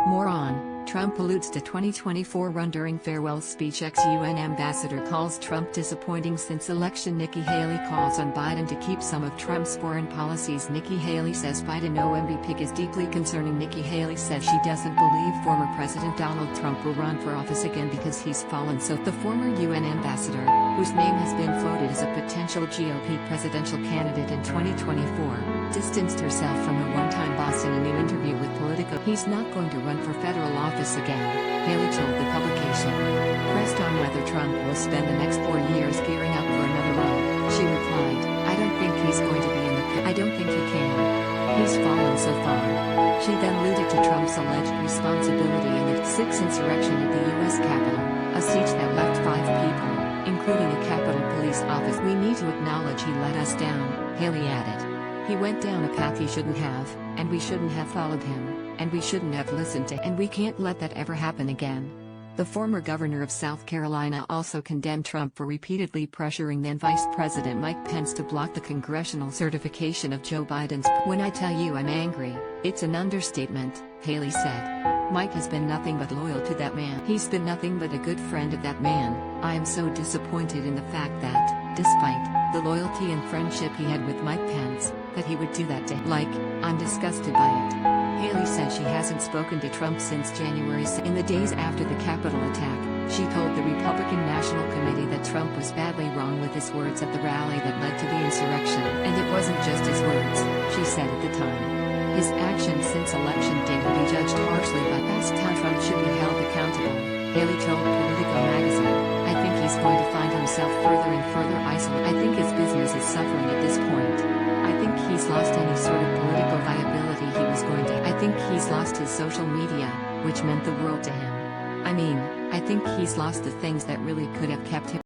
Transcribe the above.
More on, Trump alludes to 2024 run during farewell speech. Ex-UN ambassador calls Trump disappointing since election. Nikki Haley calls on Biden to keep some of Trump's foreign policies. Nikki Haley says Biden OMB pick is deeply concerning. Nikki Haley says she doesn't believe former President Donald Trump will run for office again because he's fallen. So the former UN ambassador, whose name has been floated as a potential GOP presidential candidate in 2024, distanced herself from her one-time boss in a new interview with Politico. He's not going to run for federal office again, Haley told the publication. Pressed on whether Trump will spend the next 4 years gearing up for another run, she replied, "I don't think he's going to be in the I don't think he can. He's fallen so far." She then alluded to Trump's alleged responsibility in the 6 insurrection at the U.S. Capitol, a siege that left 5 people, including a Capitol Police officer. "We need to acknowledge he let us down," Haley added. "He went down a path he shouldn't have, and we shouldn't have followed him, and we shouldn't have listened to him, and we can't let that ever happen again." The former governor of South Carolina also condemned Trump for repeatedly pressuring then Vice President Mike Pence to block the congressional certification of Joe Biden's. "When I tell you I'm angry, it's an understatement," Haley said. "Mike has been nothing but loyal to that man. He's been nothing but a good friend of that man. I am so disappointed in the fact that, despite the loyalty and friendship he had with Mike Pence, that he would do that to him. I'm disgusted by it." Haley said she hasn't spoken to Trump since January 6. In the days after the Capitol attack, she told the Republican National Committee that Trump was badly wrong with his words at the rally that led to the insurrection. "And it wasn't just his words," she said at the time. "His actions since election day will be judged harshly by asked how Trump should be held accountable," Haley told Politico magazine. "I think he's going to find himself further and further isolated. I think his business is suffering at this point. I think he's lost any sort of political viability he was going to. I think he's lost his social media, which meant the world to him. I mean, I think he's lost the things that really could have kept him